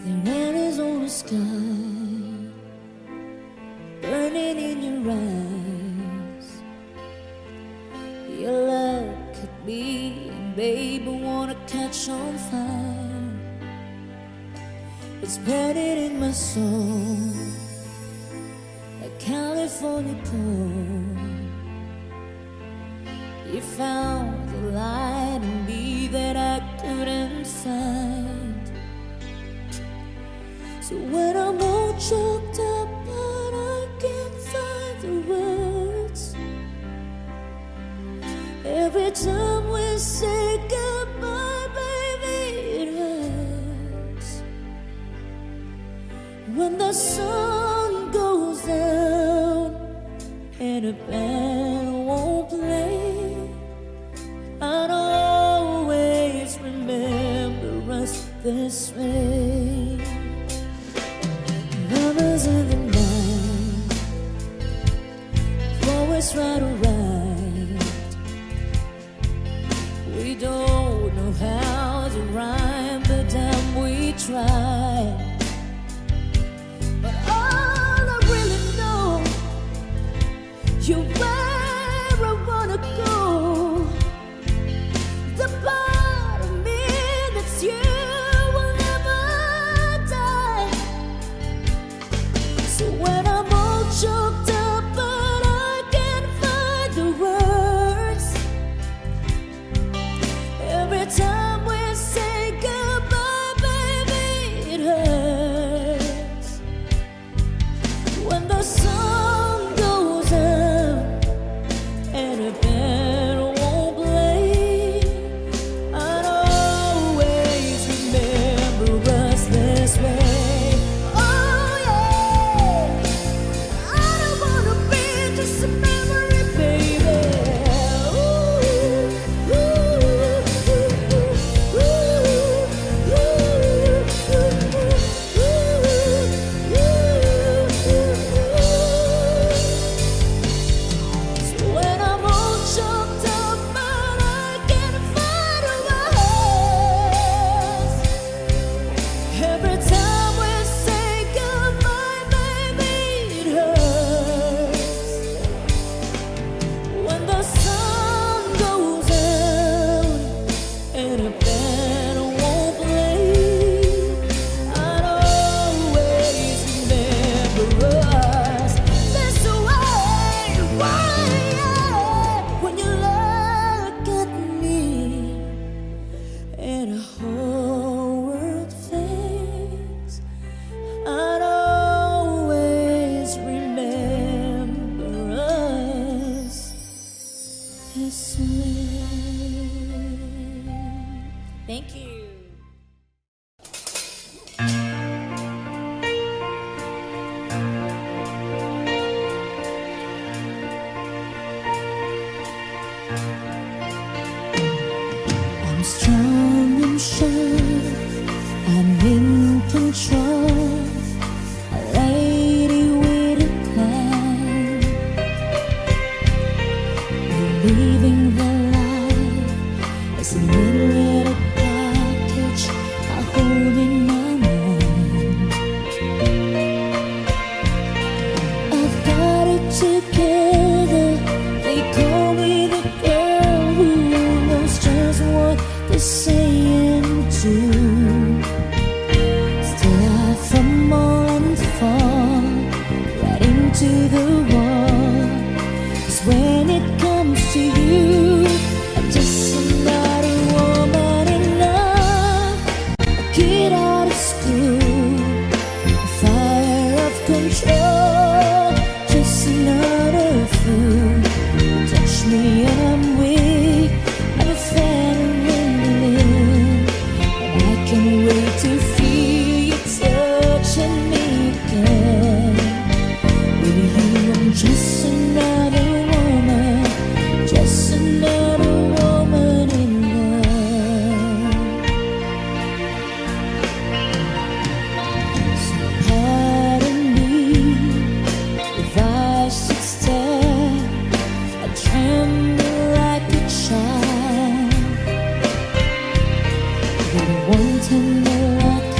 There is on the sky, burning in your eyes. Your love could be, and babe, I wanna catch on fire. It's burning in my soul, like California cold. You found the light in me that I couldn't find. So when I'm all choked up but I can't find the words, every time we say goodbye, baby, it hurts. When the sun goes down and a band won't play, I'd always remember us this way. Lovers in the night, always right or right. We don't know how to rhyme, but damn we try. But all I really know, you're where I wanna go. The part of me that's you will never die. So when I'm all choked up but I can't find the words, every time we say goodbye, baby, it hurts. When the sun goes out and a band won't play, I'd always remember us this way. Oh yeah, I don't wanna be just a memory, baby. Ooh, so when I'm all choked up but I can't find a words, every time we say goodbye, baby, it hurts. When the sun goes out and a band won't play, I'd always remember us this way. Why? When you look at me and a whole world fades, I'd always remember us this way. Thank you. I'm strong and sure, I'm in control, a lady with a plan, believing the light is a little package I hold in my mind. I've got it together, they call me the girl who knows just what to say and do. Still I fumble and fall right into the wall. 'Cause when it comes to you, I'm just another woman in love, a kid out of school, a fire of control, just another fool. Touch me and I'm weak, I'm a fan and live, and I can't wait to feel you touching me again. With you I'm just another woman, just another woman in love. So pardon me if I should stare, I tremble like a child. With one tender look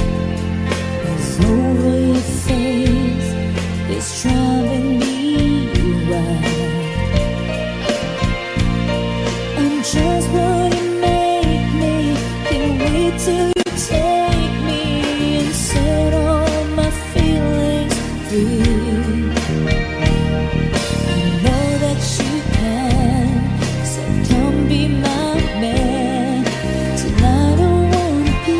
free. I know that you can, so come be my man. Tonight I wanna be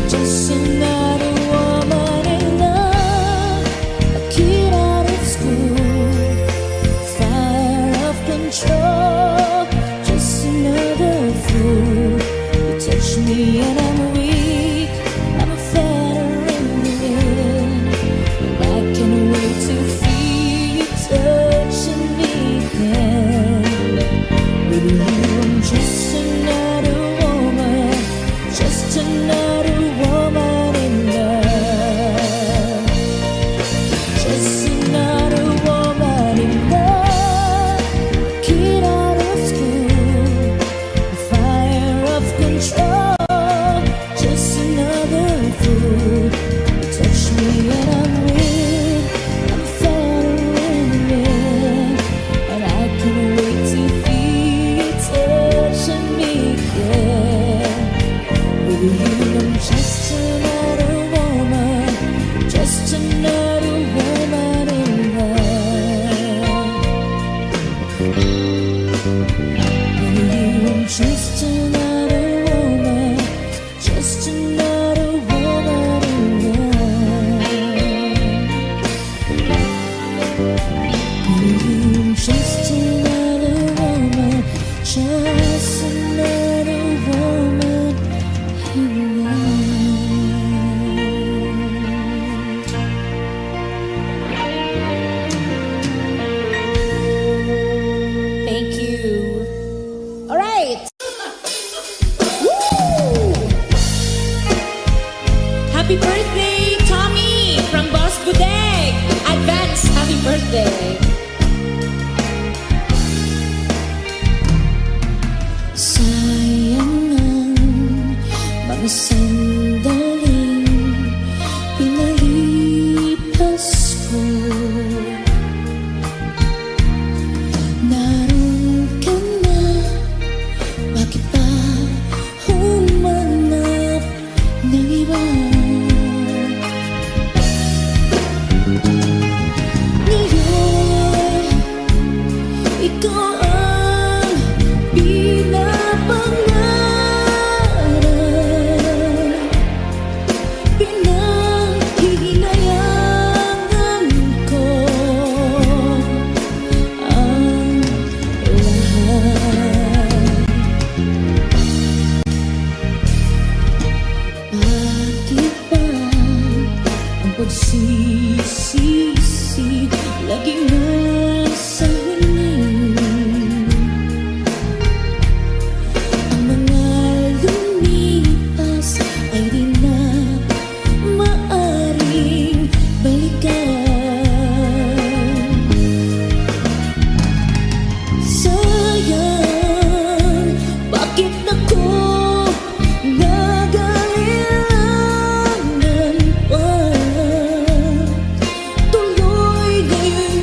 just another woman in love, a kid out of school, fire of control, just another fool. You touch me and I'm weak, I'm a feather in the wind, and I can't wait to feel you touching me again. With you I'm just another woman, just another woman in love, just another woman in love, kid out of school, a fire of control, just another fool. You touch me and I'm weak, I'm a feather in the wind, and I can't wait to feel you touching me again. With you I'm just another woman, just another woman in love. With you I'm just another woman, just another woman in love. With you I'm just another woman, just another woman in love. Thank you. All right. Woo! Happy birthday, Tommy, from Boss Budeg. Advance happy birthday. Sayang ang mga sandaling pinalipas ko. Naroon ka na, bakit pa humanap ng iba? Ngayon, ikaw ang pinapangarap, pinanghihinayangan ko ang lahat. Bakit ba ang pagsisisi laging nasa huli? Ang mga lumipas ay di na maaring balikan. Sayang, bakit ako nag-aalilangan pa? Tuloy ngayon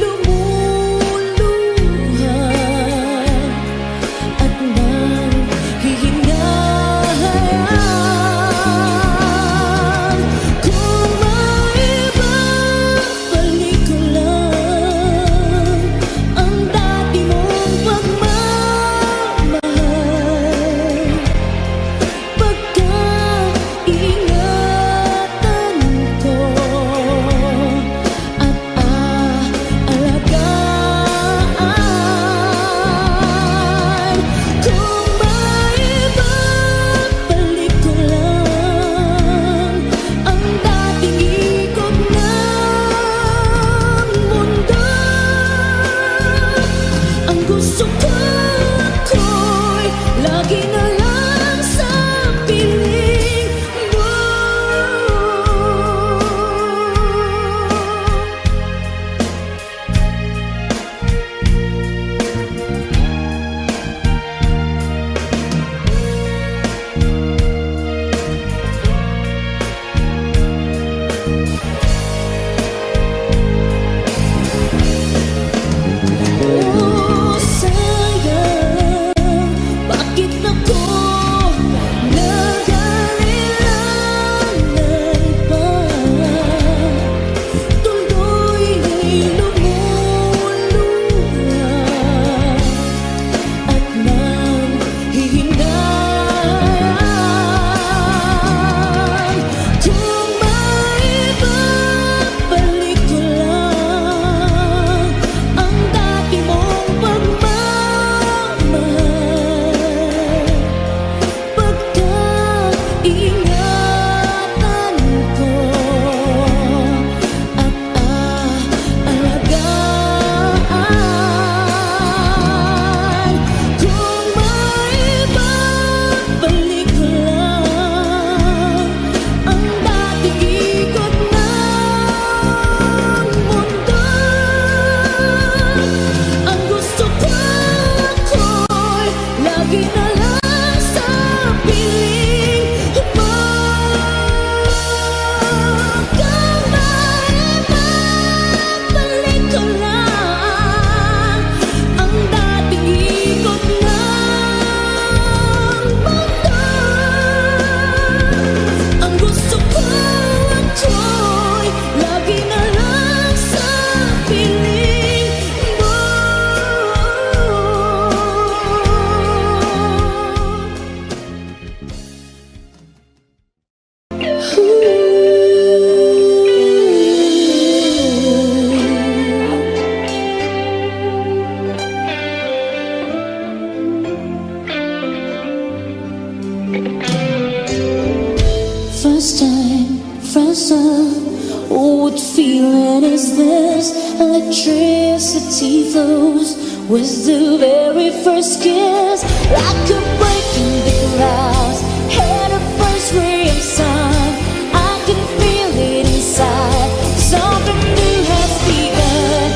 time, first love. Oh, what feeling is this? Electricity flows with the very first kiss. Like a break in the clouds, had a first ray of sun. I can feel it inside. Something new has begun,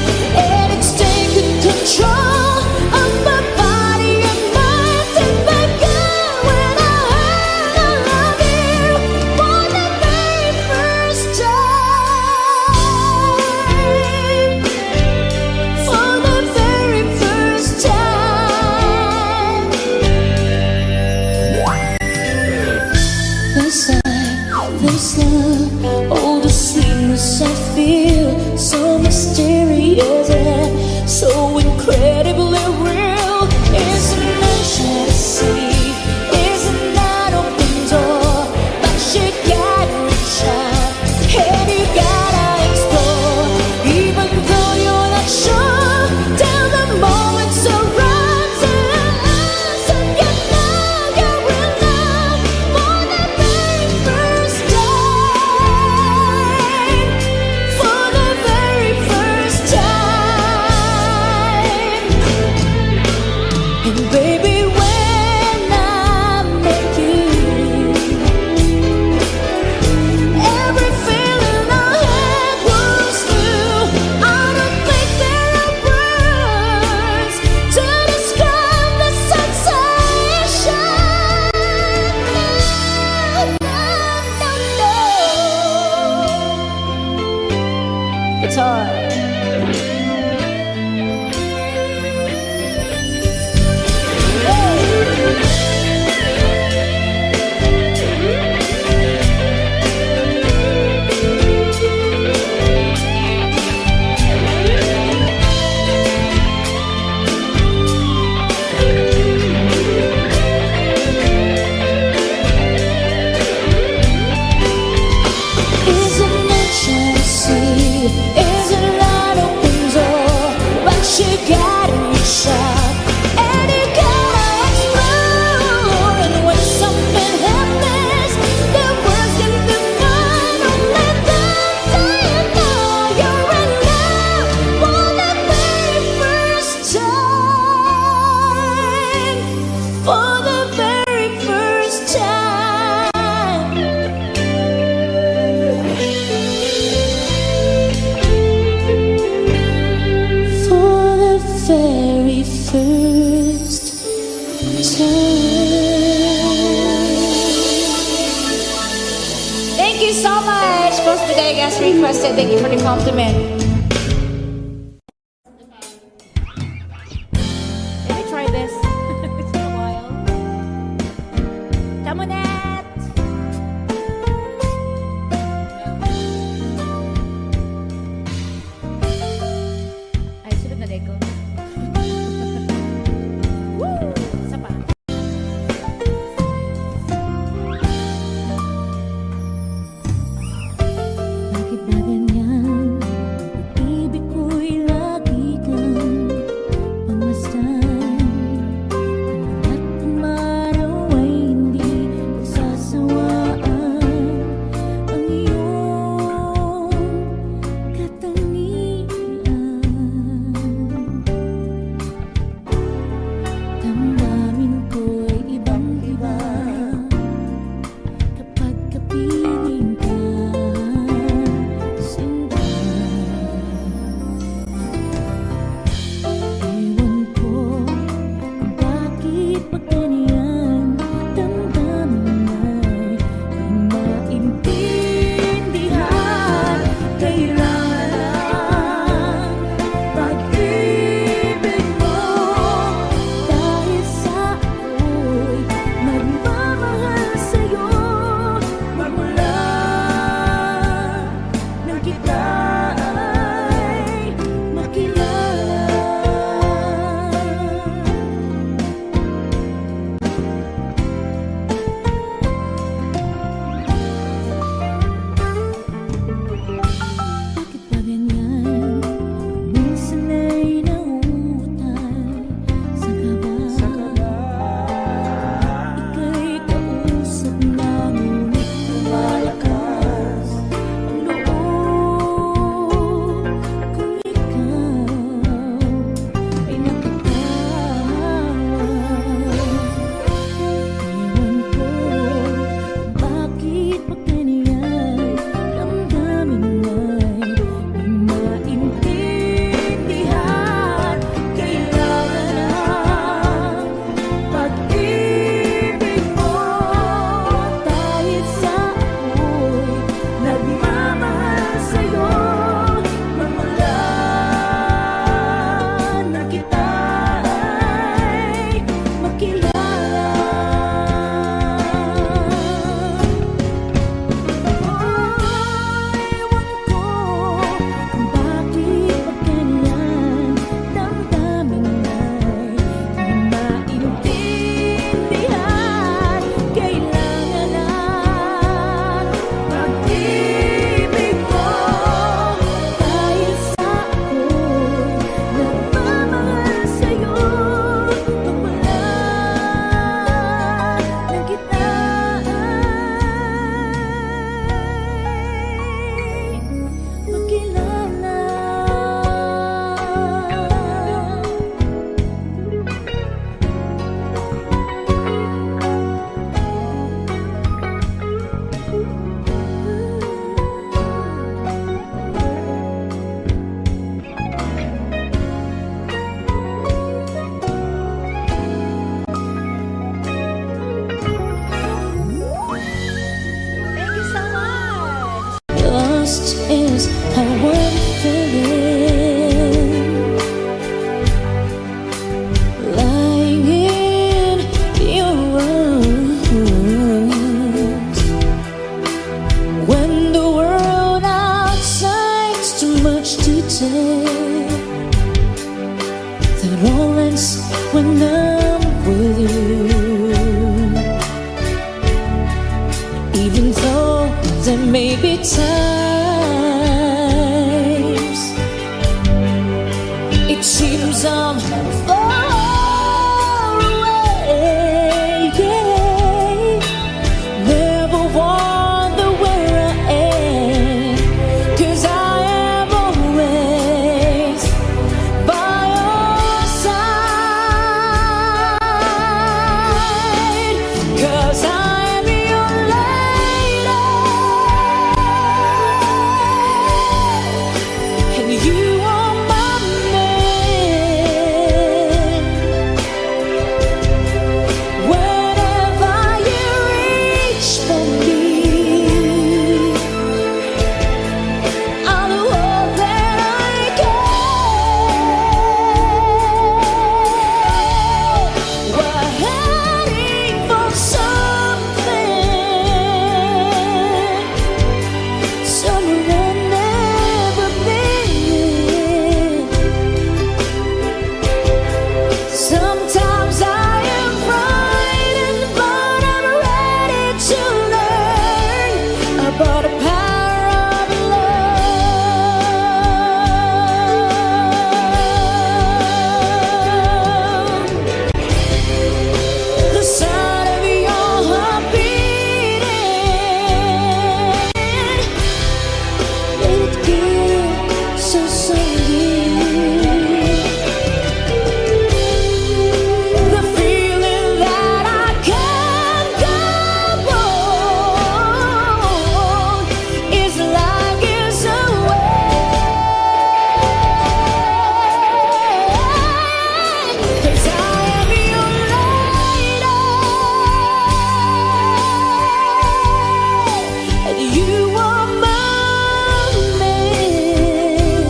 and it's taken control of my body and mind. Take back good when I heard I love you for the very first time. For the very first time. This life, this love, oh the sweetness I feel, so mysterious and so incredibly real. Isn't it to see? Isn't that open door? But you gotta reach out, and you gotta explore. Even though you're not sure, till the moment surrounds us, and you know you're in love for the very first time. For the very first time. And baby, when I'm with you, every feeling I had was new. I don't think there are words to describe the sensation. No. It's hard. Isn't it Chelsea? Isn't that open door? But you gotta reach out, and you gotta explore. And when something happens, the words can be fine. Only then do you know you're in love for the very first time. For the very first time. For the very first time. Thank you so much. Post today as requested. Thank you for the compliment. Let me try this. It's been a while. Tamunet! Ay, sunod na deko. Woo! Isa pa. Bakit ba ganyan? lost is how I'm feeling, lying in your arms. When the world outside's too much to take, that all ends when I'm with you. Even though there may be times it seems I'm far away, yeah. Never wonder where I am, 'cause I am always by your side, 'cause I am your lady and you are my man. Whenever you reach for me, I'll do all that I can. We're heading for something, somewhere I've never been. Sometimes I am frightened, but I'm ready to learn about the power of love. The sound of your heart beating, let it get so sweet. The feeling that I can't go on is like it's away, 'cause I am your lady and you are my man.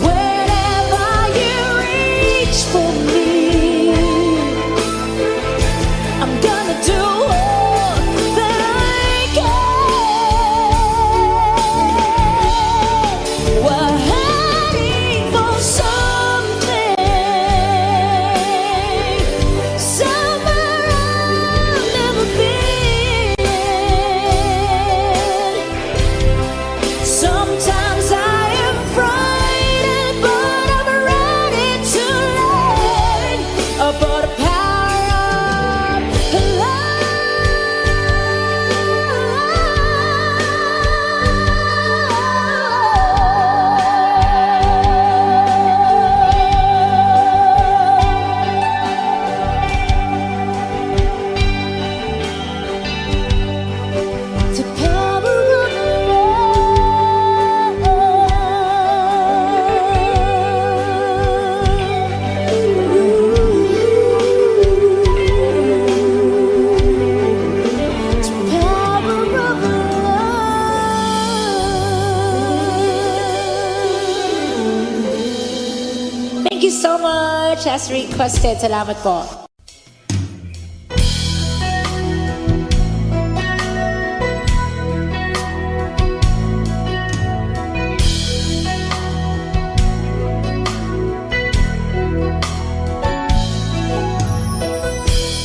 Whenever you reach for me, I'm gonna do all that I can. We're heading for something, somewhere I've never been. Sometimes I am frightened, but I'm ready to learn about the power of love. The power of Thank you so much. As requested. Salamat po.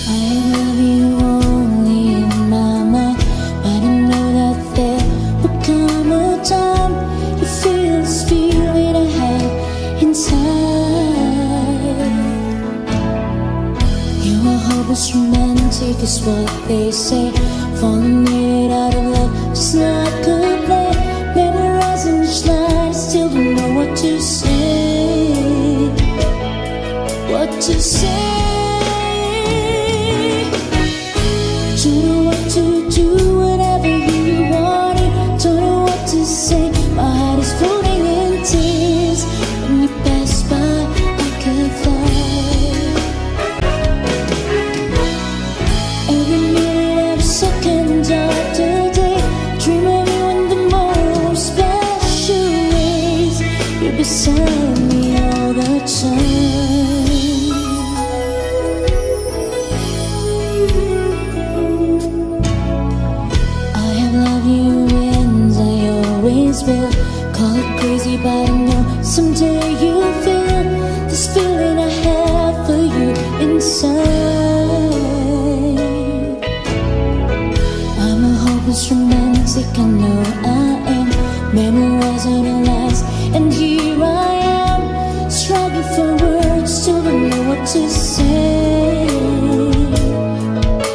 I love you only in my mind, but I know that there will come a time you feel this feeling I have inside. You are hopeless romantic is what they say, falling made out of love just like a play. Memorizing each line, still don't know what to say, what to say. Don't know what to do whenever you want it. Don't know what to say. My heart is floating in tears when you pass by like a fire. Every minute, every second, beside me all the time. I have loved you and I always will. Call it crazy, but I know someday you'll feel this feeling I have for you inside. I'm a hopeless romantic, I know I am, memorizing the last, and here I am, struggling for words, still don't know what to say.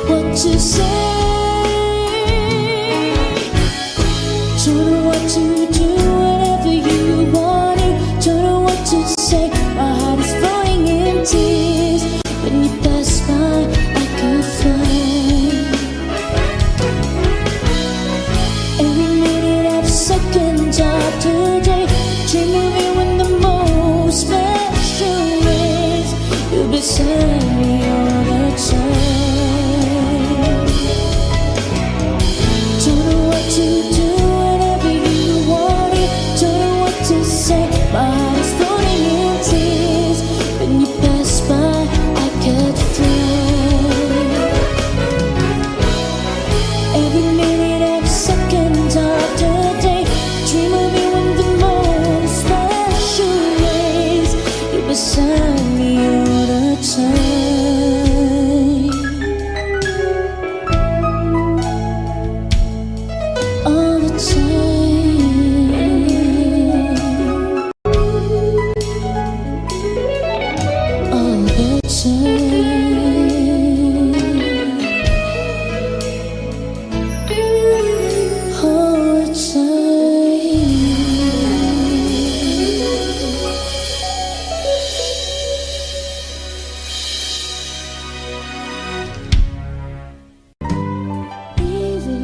What to say? Don't know what to do, whatever you wanted. Don't know what to say, my heart is flowing in tears. When you pass by, I could fly. Every minute, every second of the day, dream of you in the most special ways. You're beside me all the time. Don't know what to do, whatever you wanted. Don't know what to say, my heart is floating in tears. When you pass by, I could fly. Every minute, every second of the day, dream of you in the most special ways. You're beside me all the time. All the time. All the time. All the time. Easy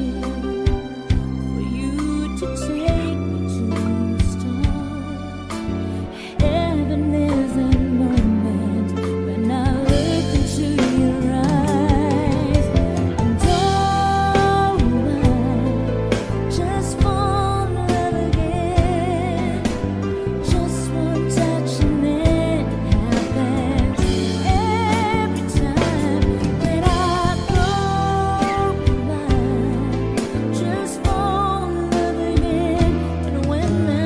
for you to take me to the stars. Heaven is a moment when I look into your eyes, and oh, I just fall in love again. Just one touch and it happens every time that I close my eyes. Just fall in love again, and when I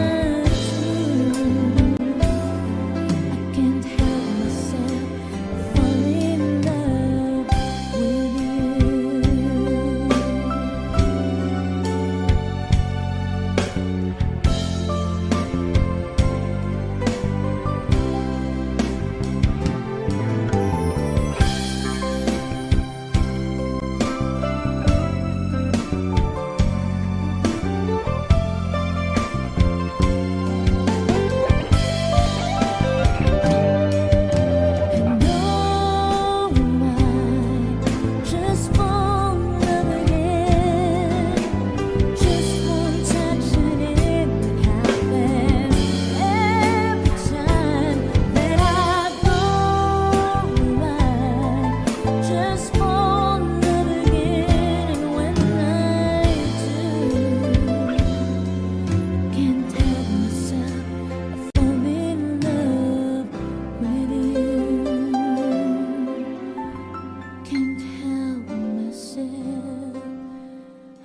do, I can't help myself falling in love with And oh, I just fall in love again. Just one touch and it happens every time that I go by. Just fall in love again, and when I do, can't help myself, I fall in love with you. Can't help myself,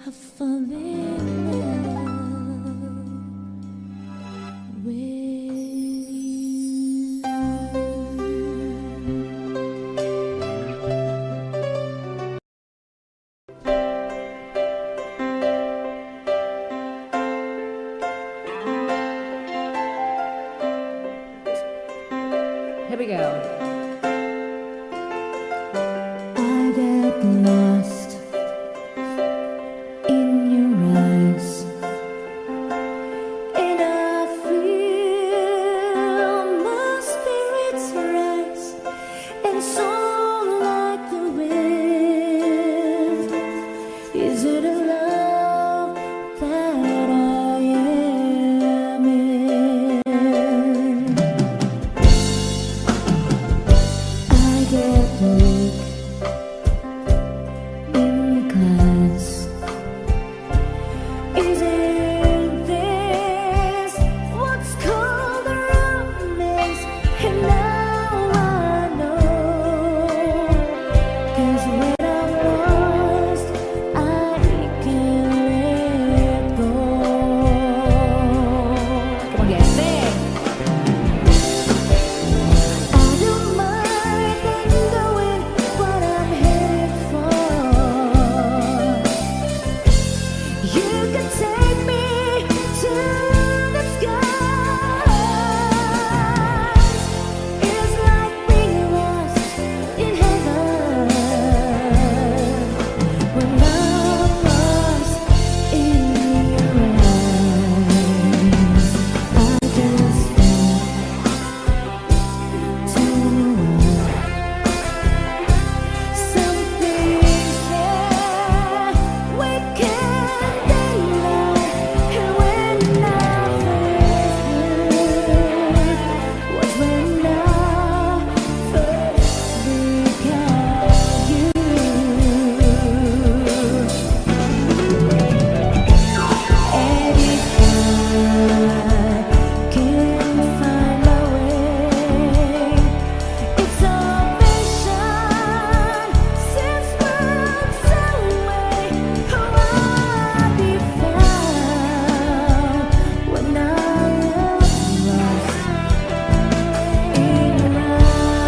I fall in love with you. Here we go. I get lost in your eyes, and I feel my spirits rise and soar like the wind. Is it a love that I am in? You could take me to the sky. It's like being lost in heaven when I'm lost in your eyes. I just tell me something there we can daylight. And when I first heard was when I first became you. And if I can find my way, it's our vision since worlds away. How I'll be found when I am lost in your eyes.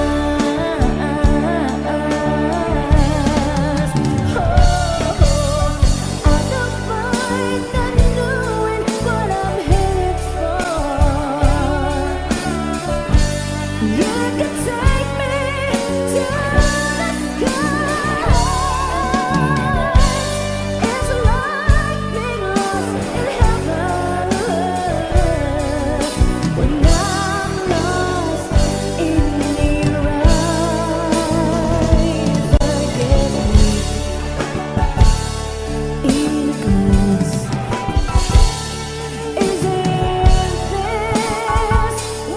I don't mind not knowing what I'm headed for. You can take me to the sky. It's like being lost in heaven when I'm lost in your eyes. Forgive me in a glance. Is this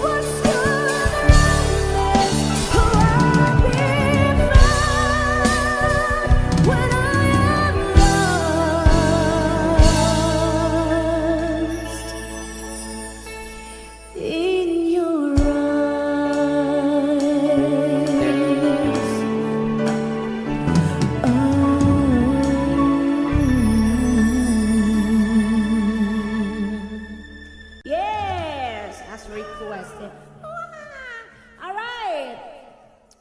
what's gonna last? Oh, I'll be found when I am lost in your eyes. Yes! As requested. All right.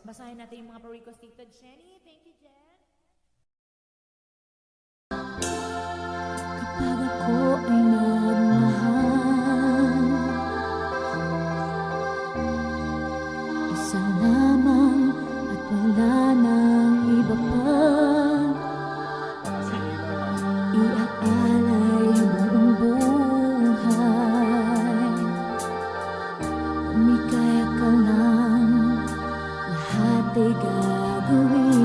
Basahin natin yung mga pa-request dito. Jenny, thank you, Jen. Kapag ako ay nagmahal, isa lamang at wala nang iba pa. Iaalay buong buhay. Umikaya ka lang, lahat ay gagawin.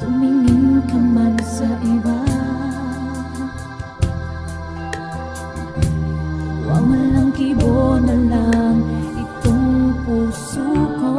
Tumingin ka man sa iba, walang kibo na lang itong puso ko.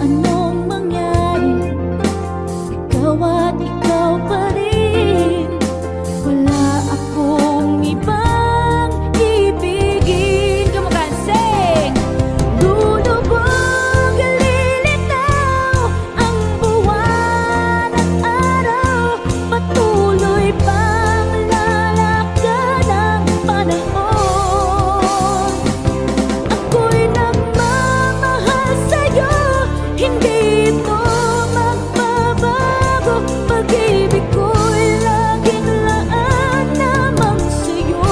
anong mangyari, ikaw at ikaw pa rin. Wala akong ibang ibigin. Come on, guys, sing! Lulubog, lilitaw ang buwan at araw, patuloy pang lalakad ang panahon. Ako'y nagmamahal sa'yo, hindi ito magbabago. Pag-ibig ko'y laging laan lamang sa'yo.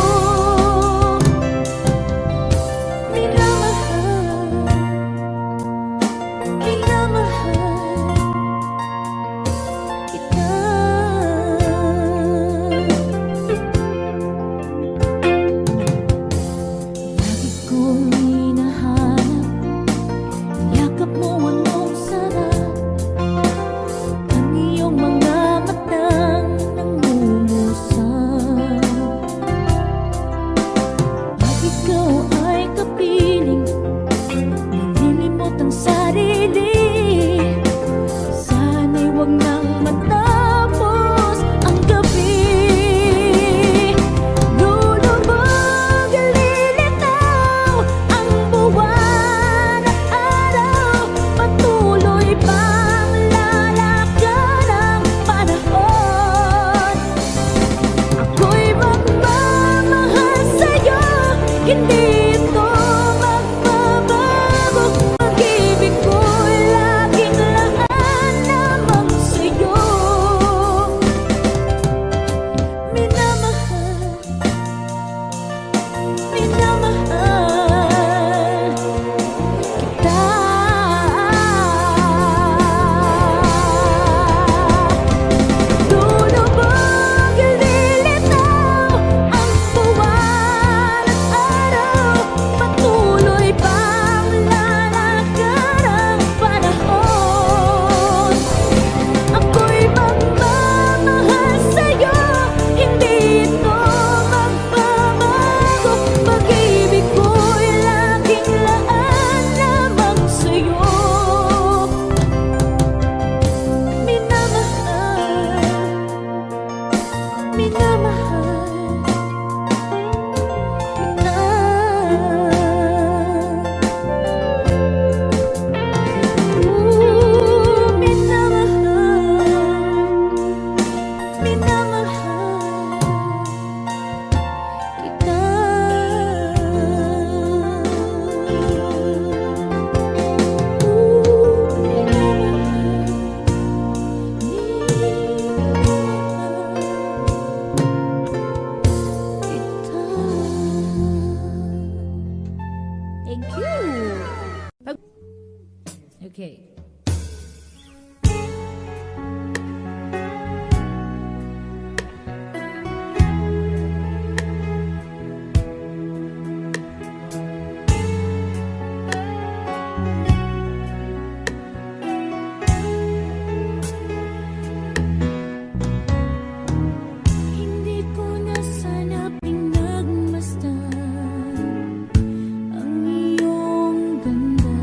Minamahal, minamahal kita. Lagi kong hinahanap, yakap mo anong sarap, ang iyong mga matang nangungusap. Pag ikaw ay kapiling, nalilimot ang sarili. Sana'y huwag nang matapos ang gabi. Lulubog, lilitaw ang buwan at araw, patuloy pang lalakad ang panahon. Ako'y magmamahal sa'yo, hindi ito magbabago. Pag-ibig ko'y laging laan lamang sa'yo. Minamahal, minamahal kita. Lulubog, lilitaw ang buwan at araw, patuloy pang lalakad ang panahon. Ako'y magmamahal sa'yo, hindi ito magbabago. Pag-ibig ko'y laging laan lamang sa'yo. Minamahal, minamahal kita. Minamahal, minamahal kita. Thank you! Okay. Hindi ko na sana pinagmasdan ang iyong ganda.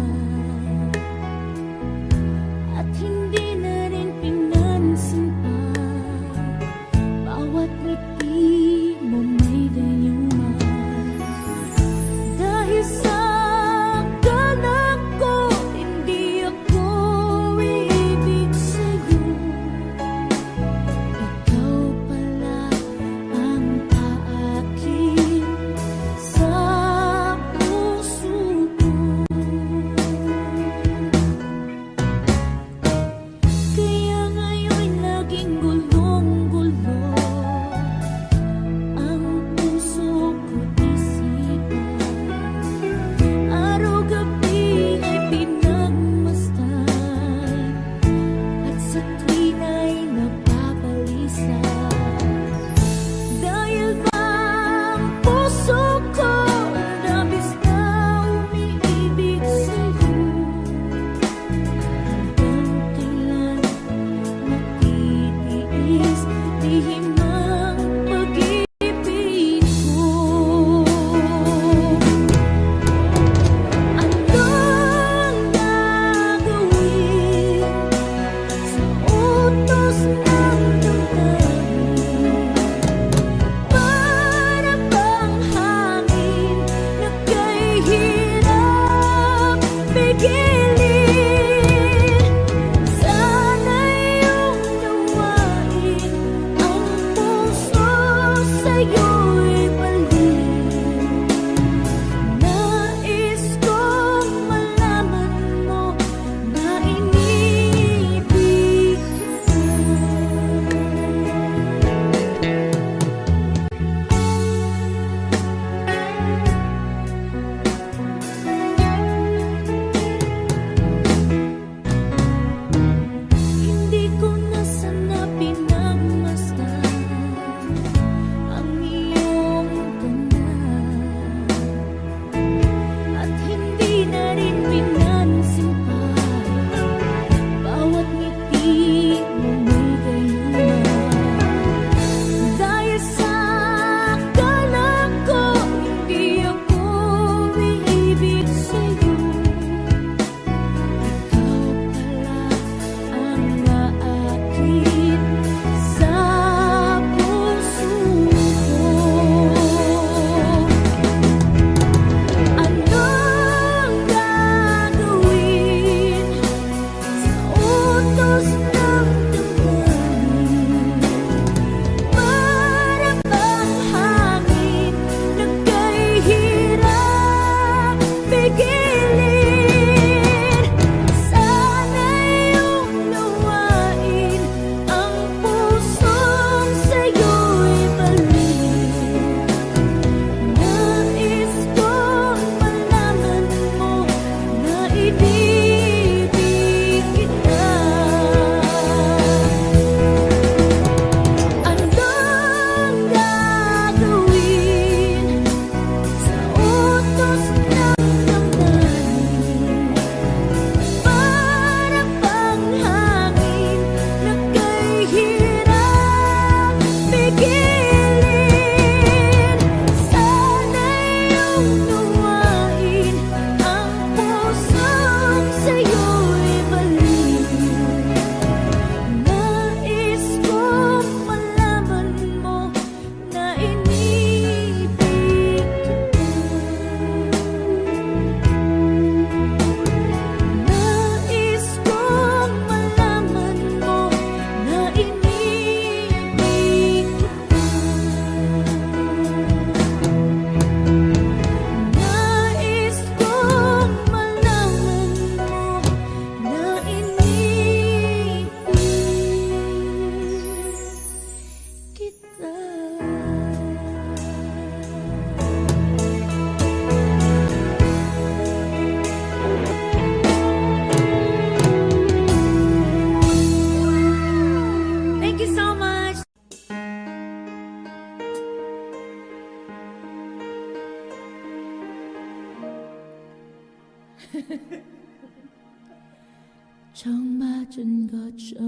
처음 맞은 것처럼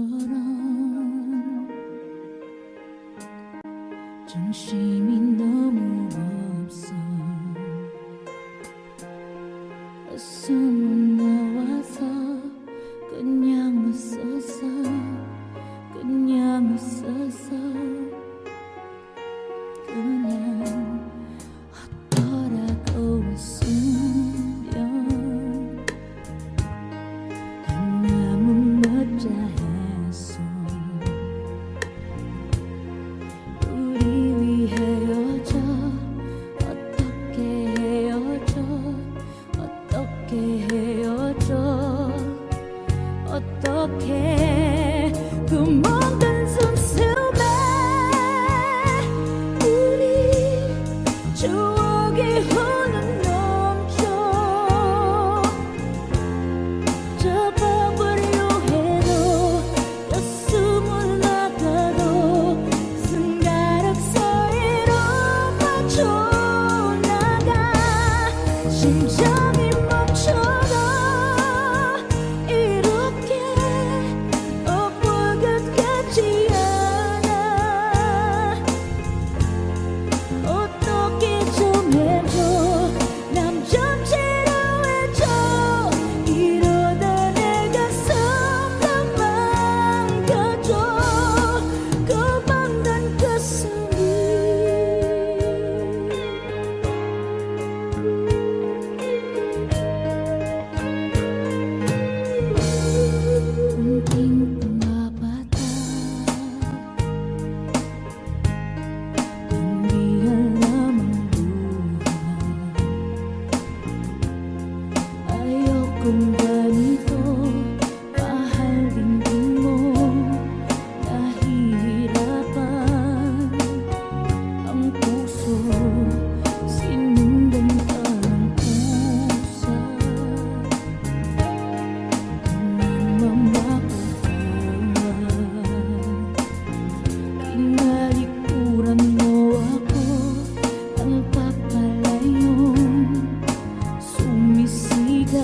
정신이 너무 없어. 숨은 나와서 그냥 웃었어. 그냥 웃었어. 그냥 어떠라고 웃으면 너무 멋져했어. 우리 위 헤어져. 어떻게 헤어져. 어떻게 헤어져. 어떻게 그 모든 숨숨에 우리 추억이 흘러넘쳐. 잡아보려 해도 가슴을 나가도 손가락 사이로 빠져나가. 심장이 멈춰도 이렇게 엎어것 같지 않아. 어떻게 좀 해줘. 남 좀 지루해져. 이러다 내 가슴도 망가져. 고만난 가슴이 빙빙 와봤다. 연기할 남은 아역 공간이도 마할린 뒷몸 나히라반 엉고소 씻는 던다는 우사. 나만 바보다 빛나리 꾸란 너하고 ang papalayon sumisigaw.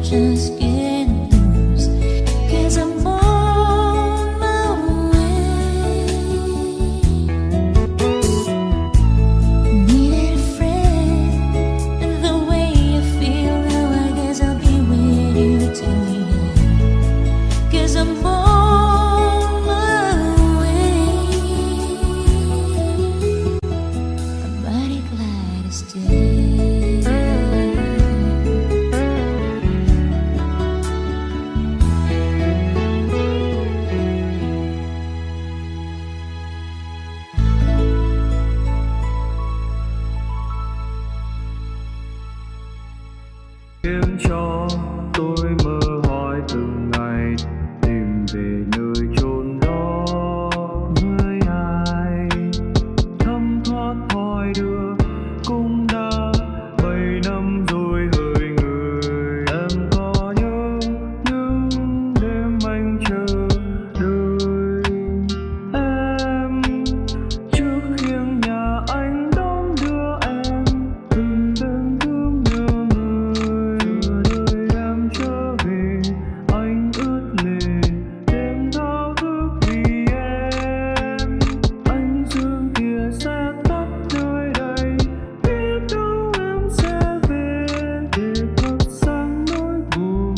just getting loose, 'cause I'm on my way. Needed a friend, and the way you feel now, I guess I'll be with you till the end, 'cause I'm on my way. I'm mighty glad to stay. Khiến cho tôi mơ hỏi từng ngày tìm về nơi chốn đó với ai, thấm thoát hỏi đưa cũng đã 7 năm rồi hỡi người. Em có nhớ những đêm anh chờ đợi em trước khiêng nhà anh đón đưa em từng đêm thương nhớ người. Chờ đợi em trở về anh ướt lệ đêm thao thức vì em. Ánh dương kia sẽ tắt nơi đây, biết đâu em sẽ về để thật sáng nỗi buồn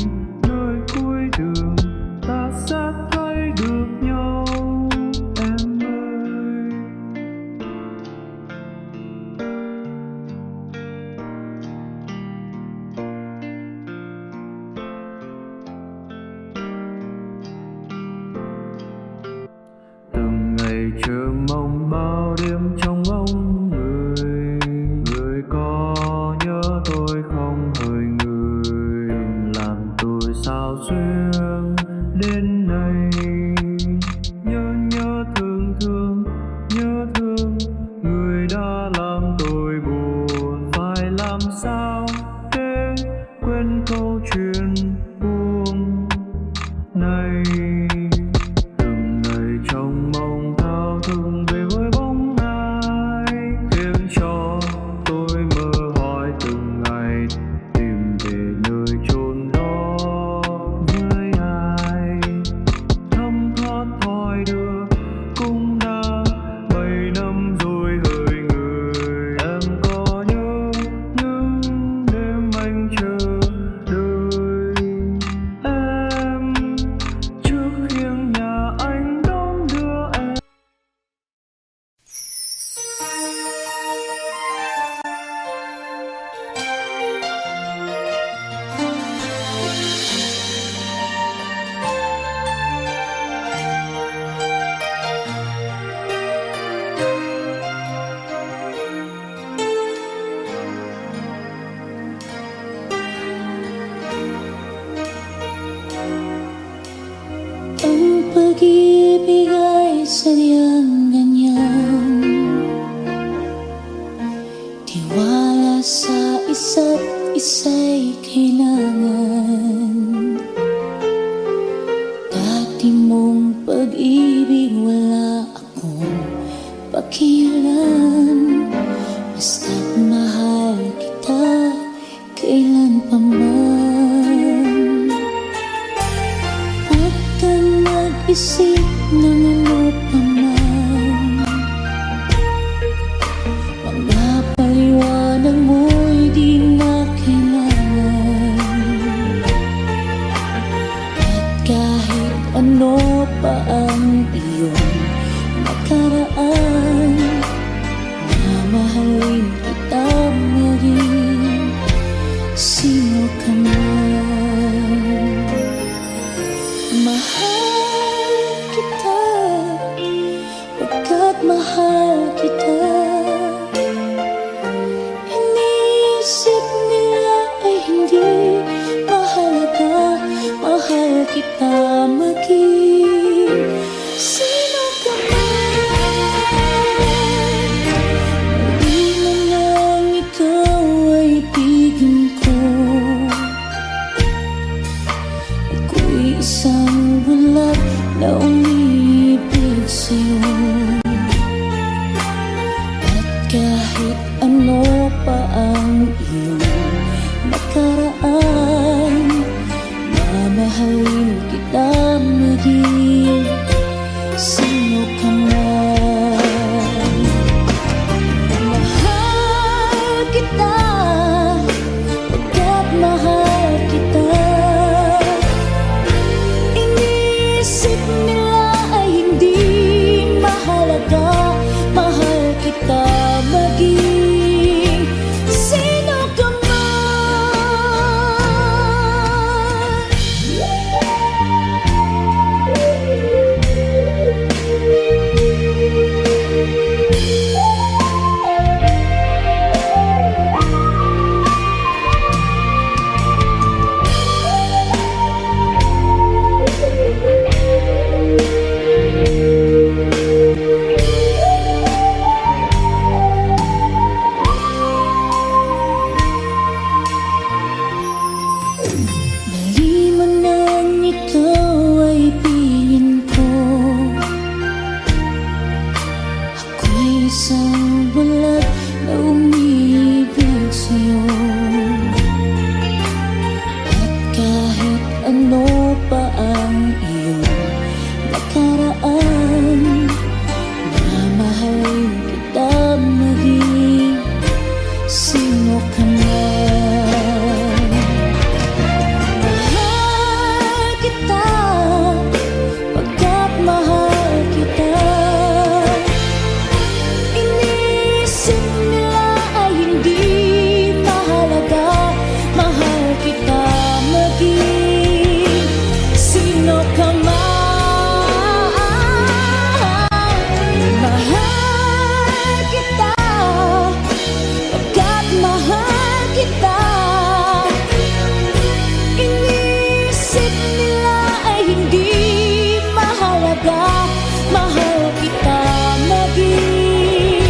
nơi cuối đường. Ta sẽ thấy được nhau em ơi. Từng ngày chờ mong bao đêm trong bóng người. Người có nhớ tôi không hỡi người? Đừng làm tôi sao xuyên đến nay. Nhớ nhớ thương thương, nhớ thương người đã làm tôi buồn. Phải làm sao để quên câu chuyện buồn này? Từng ngày trong mong thao thức về với bóng ai, khiến cho tôi mơ hỏi từng ngày tìm về nơi chốn đó với ai, thấm thoát hỏi đưa cũng đã 7 năm rồi hỡi người. Em có nhớ những đêm anh chờ đợi em trước khiêng nhà anh đón đưa em. Ang pag-ibig ay sadyang ganyan, tiwala sa isa't isa'y kailangan. Dati mong pag-ibig wala akong pakialam, basta't mahal kita kailan pa man. Huwag kang mag-isip ng ano pa man, mga paliwanag mo'y di na kailangan. At kahit ano pa ang iyong nakaraan, mamahalin kita maging sino ka man. Mahal kita, pagkat mahal kita. Iniisip nila ay hindi mahalaga, mahal kita maging sino ka man. Hindi man lang ikaw ay ibigin ko, ako'y isang bulat na umiibig sa'yo. At kahit ano pa ang iyong nakaraan, kita maging sino ka man. Mahal kita, pagkat mahal kita. Iniisip nila ay hindi mahalaga. Mahal kita maging sino ka man. Dali mo nang ikaw ay piling ko. Ako'y isang bulag na umiibig sa'yo. At kahit ano pa ang iyong nakaraan, mamahalin kita maging sino ka man. Mahal kita, pagkat mahal kita. Iniisip nila ay hindi mahalaga. Mahal kita maging sino ka man. Mahal kita, pagkat mahal kita. Inisip nila ay hindi mahalaga. Mahal kita maging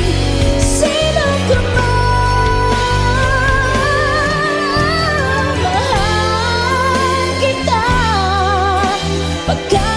sino ka man. Mahal kita, pagkat